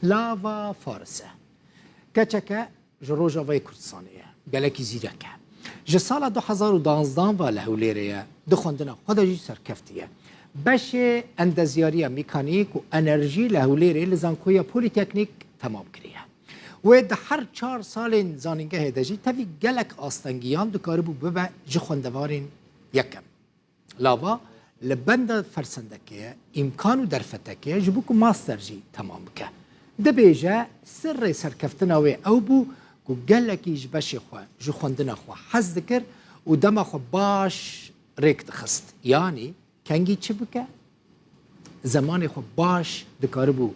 لاوا فارسه کچکه جروجاوی کردستانیه گلکی زیرکه جه سال 2012 و لهولیریه دخوندنا خودجی سرکفتیه بشه اندزیاری مکانیک و انرژی لهولیری لزانکوی پولیتکنیک تمام کریه و ده هر 4 سال زانینگه هدجی تفی گلک آستنگیان دکاره بو ببه جه خوندوارین یکم لاوا لبند فرسندکه امکانو درفتکه جبوکو ماستر جی تمام که ده بیجه سر سرکفتناوی او بو کو گلکی جبشی خواه جو خوندنا خواه حز دکر و دم خواه باش ریکت خست یعنی کنگی چی بکه؟ زمان خواه باش دکاره بو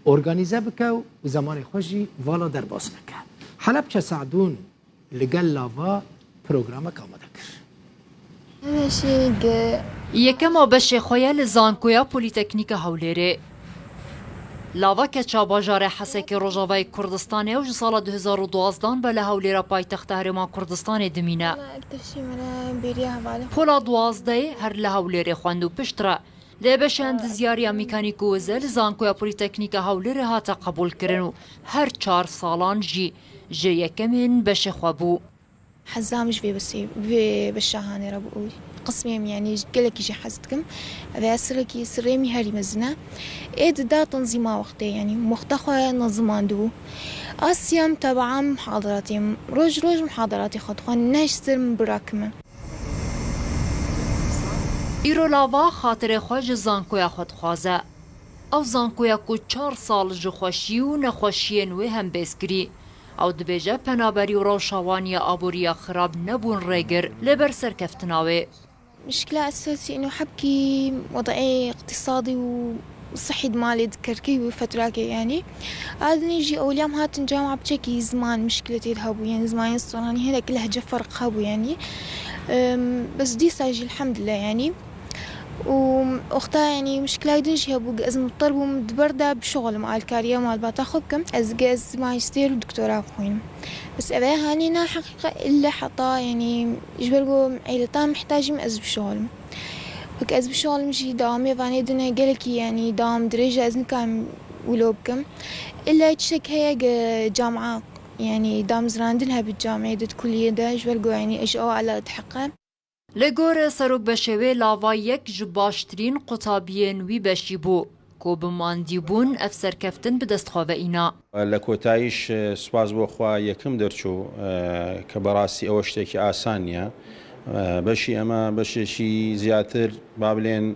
ارگانیزه بکه و زمان خوشی والا در باز بکه حلب چه سعدون لگل لاوا پروگرام کامده کر یکم بشه خویل زانکویا پولیتکنیک هولره لاوا که چاباجار حسک روجاوی کردستانه و سال 2012 به لهولره پایتخت هرمان کردستان دمینه پولا 12 هر لهولره خواندو پشتره لبشند زیاری مکانیکو وزل زانکویا پولیتکنیک هولره هاتا قبول کرنو هر 4 سالان جی یکمین بشه خوابو حزامش في بالشهانة ربوي قسمي يعني قلك يجي حزتكم هذا سركي سريمي هاري مزنا إيد دا تنظيمه وقتي يعني مختخوا نظمان دو أسيام تبعا محاضراتي روج محاضراتي خطخوان ناشتر من براكمه ایرو لاوا خاطر خوش زانکویا خود خوازه او زانکویا کو 4 سال جو خوشی و نخوشی نوی هم بسکری او دبیجه پنابری و روشوانی آبوریا خراب نبون ریگر لبر سرکفتناوی مشكلة أساسية إنه حبكي وضعي اقتصادي وصحي مالي ذكركي وفتراكي يعني هذا نيجي أوليام هاتن جامعة بشكي زمان مشكلتي الهبو يعني زمان الصوراني هنا كلها جفرق هبو يعني بس دي ساجي الحمد لله يعني واختها يعني مشكلة يدنجي هبو از مضطر ومدبردة بشغل مع الكارية مع الباتاخدكم از ماجستير ودكتوراه خوين بس أبا هانينا حقيقة إلا حطا يعني جبرقو عيلتان محتاجين از بشغل هك از بشغل مشي دامي فاني دنا قالكي يعني دام درجة از نكام ولوبكم إلا يتشك هي جامعة يعني دام زراندلها بالجامعة دت كلية دا جبرقو يعني إجاو على تحقق لگور سروک بشوی لاوا یک جباشترین قطابین وی بشی بو کو بماندی بون افسر کفتن به دست خواه اینا لکوتایش سپاس بو خواه یکم درچو که براسی اوشته که آسانیه بشی اما بشی زیاتر بابلین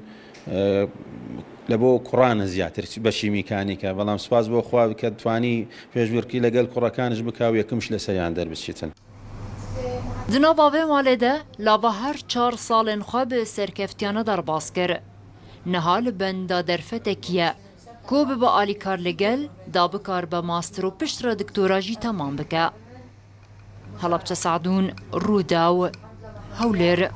لبو قرآن زیاتر بشی میکانیکه بلام سپاس بو خواه که توانی پیشبرکی لگل قرآنش بکاو یکمش لسیان در بسیتن دناباوی مالده لاوا هر 4 سالن خواب سرکفتیانه در باز کر نهال بنده در فتکیه کو به آلی کار لگل دا بکار به ماستر و پشت را دکتوراجی تمام بکه حالا بچه سعدون روداو هولر